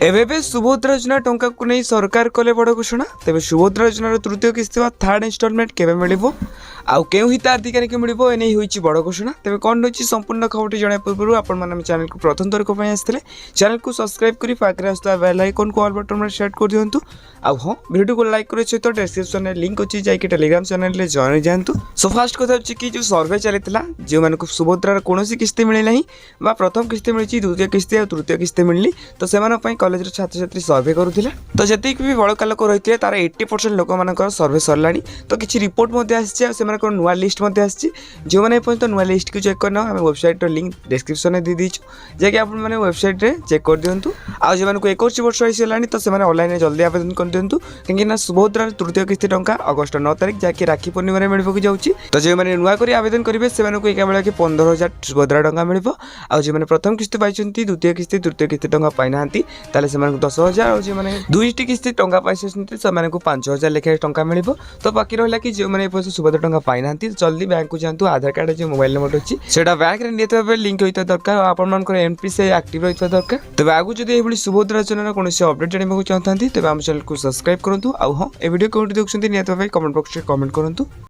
एबे सुभद्रा योजना टंका को नहीं सरकार कले बड़ घोषणा। तेज सुभद्रा योजनार तृतीय किस्ती थर्ड इन्स्टलमेंट केवे मिलिबो आउ केउ हिताधिकारी के मिलिबो एने होईची बड़ घोषणा। तेज कौन रही संपूर्ण खबर जाना पूर्व आपण चैनल को प्रथम थर को आसते चैनल को सब्सक्राइब करी पाखे आसुवा बेल आइकन को ऑल बटन में सेट कर दिंतु। आउ हाँ वीडियो को लाइक करे सहित डिस्क्रिप्शन में लिंक अच्छी जाकि टेलीग्राम चैनल में जॉइन जातु। सो फास्ट कथा कि जो सर्वे चलता जो मानक सुभद्रार कौन किस्ती मिलना प्रथम किस्ती मिली द्वितीय किस्ती और तृतीय किस्ती मिलनी तो से कॉलेज छात्र छात्री सर्वे करुला तो जी भी बड़का लोक रही है तार 80% लोक मान सर्वे सरला तो किसी रिपोर्ट आसी नुआ लिस्ट जो मैंने तो नुआ लिस्ट को चेक करना आम वेबसाइट लिंक डिस्क्रिप्शन में दी दीचु जैकि आप वेबसाइट में चेक कर दिंतु। आज जो 21 वर्ष होगा तो से ऑनलाइन जल्दी आवेदन कर दिंतु कहीं सुभद्रार तृतीय किस्ती टंका अगस्ट 9 तारिख जहाँकि राखी पूर्णिमा मिलवाक जाऊँगी। तो जो मैंने नुआ कर आवेदन करेंगे से एक बेला 15,000 सुभद्रा टंका मिल जो प्रथम किस्ती पाई द्वितीय किस्ती तृतीय किस्ती टंका पाई ना ताले से 10,000 और जो मैंने दुईटी किस्ती टंका पाई से 5,000 लेखाएं टंका मिल तो बाकी रहा कि जो मैंने सुभद्रा टंका पाई ना जल्दी बैंक को जातु आधार कार्ड जो मोबाइल नंबर अच्छी से बैंक में निहत लिंक होता दरकार आपंकर एमपी एक्टिव रही दरकार। तेज आगू जब सुभद्रा योजना कौन अपडेट जानवा चाहते तेज आम चैनल को सब्सक्राइब करूँ। हाँ ये वीडियो कौन देखते निहत कमेंट बॉक्स में कमेंट करूँ।